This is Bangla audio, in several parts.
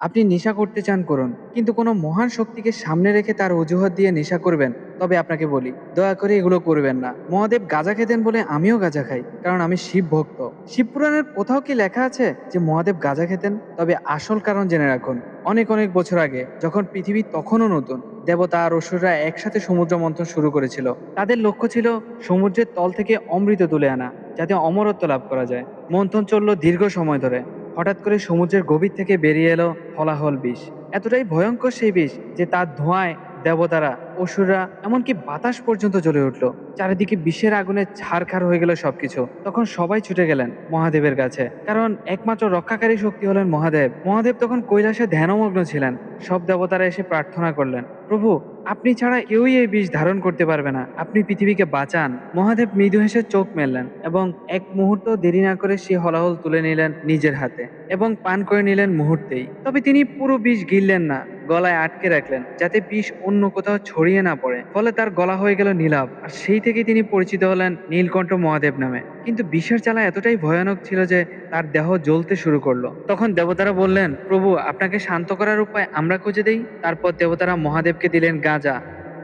আপনি নেশা করতে চান করুন। কিন্তু কোনো মহান শক্তিকে সামনে রেখে তার অজুহাত দিয়ে নেশা করবেন, তবে আপনাকে বলি, দয়া করে এগুলো করবেন না। মহাদেব গাঁজা খেতেন বলে আমিও গাঁজা খাই। কারণ আমি শিব ভক্ত। শিবপুরাণের কোথাও কি লেখা আছে যে মহাদেব গাঁজা খেতেন? তবে আসল কারণ জেনে রাখুন। অনেক, অনেক বছর আগে যখন পৃথিবী তখনও নতুন, দেবতা আর অসুররা একসাথে সমুদ্র মন্থন শুরু করেছিল। তাদের লক্ষ্য ছিল সমুদ্রের তল থেকে অমৃত তুলে আনা, যাতে অমরত্ব লাভ করা যায়। মন্থন চলল দীর্ঘ সময় ধরে। হঠাৎ করে সমুদ্রের গভীর থেকে বেরিয়ে এলো হলাহল বিষ। এতটাই ভয়ঙ্কর সেই বিষ যে তার ধোঁয়ায় দেবতারা, অসুররা, এমনকি বাতাস পর্যন্ত জ্বলে উঠল। চারিদিকে বিষের আগুনে ছারখার হয়ে গেল সবকিছু। তখন সবাই ছুটে গেলেন মহাদেবের কাছে, কারণ একমাত্র রক্ষাকারী শক্তি হলেন মহাদেব। মহাদেব তখন কৈলাসে ধ্যানমগ্ন ছিলেন। সব দেবতারা এসে প্রার্থনা করলেন, প্রভু, আপনি ছাড়া কেউই এই বিষ ধারণ করতে পারবে না, আপনি পৃথিবীকে বাঁচান। মহাদেব মৃদু হেসে চোখ মেললেন এবং এক মুহূর্ত দেরি না করে সে হলাহল তুলে নিলেন নিজের হাতে এবং পান করে নিলেন মুহূর্তেই। তবে তিনি পুরো বিষ গিললেন না, গলায় আটকে রাখলেন যাতে বিষ অন্য কোথাও ছড়িয়ে না পড়ে। ফলে তার গলা হয়ে গেল নীলাভ, আর সেই থেকে তিনি পরিচিত হলেন নীলকণ্ঠ মহাদেব নামে। কিন্তু বিষের জ্বালা এতটাই ভয়ানক ছিল যে তার দেহ জ্বলতে শুরু করলো। তখন দেবতারা বললেন, প্রভু, আপনাকে শান্ত করার উপায় আমরা খুঁজে দেই। তারপর দেবতারা মহাদেবকে দিলেন গাঁজা,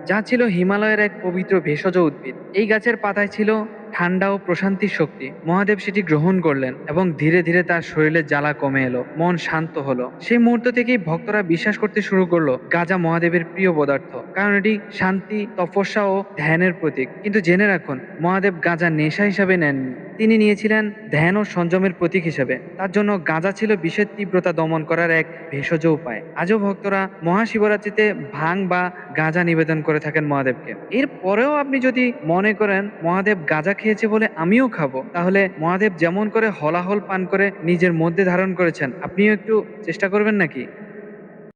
যা ছিল হিমালয়ের এক পবিত্র ভেষজ উদ্ভিদ। এই গাছের পাতায় ছিল ঠান্ডা ও প্রশান্তির শক্তি। মহাদেব সেটি গ্রহণ করলেন এবং ধীরে ধীরে তার শরীরের জ্বালা কমে এলো, মন শান্ত হলো। সেই মুহূর্ত থেকেই ভক্তরা বিশ্বাস করতে শুরু করলো গাঁজা মহাদেবের প্রিয় পদার্থ, কারণ এটি শান্তি, তপস্যা ও ধ্যানের প্রতীক। কিন্তু জেনে রাখুন, মহাদেব গাঁজা নেশা হিসাবে নেননি, তিনি নিয়েছিলেন ধ্যান ও সংযমের প্রতীক হিসেবে। তার জন্য গাঁজা ছিল বিষের তীব্রতা দমন করার এক ভেষজ উপায়। আজও ভক্তরা মহাশিবরাত্রিতে ভাং বা গাঁজা নিবেদন করে থাকেন মহাদেবকে। এর পরেও আপনি যদি মনে করেন মহাদেব গাঁজা খেয়েছে বলে আমিও খাবো, তাহলে মহাদেব যেমন করে হলাহল পান করে নিজের মধ্যে ধারণ করেছেন, আপনিও একটু চেষ্টা করবেন নাকি?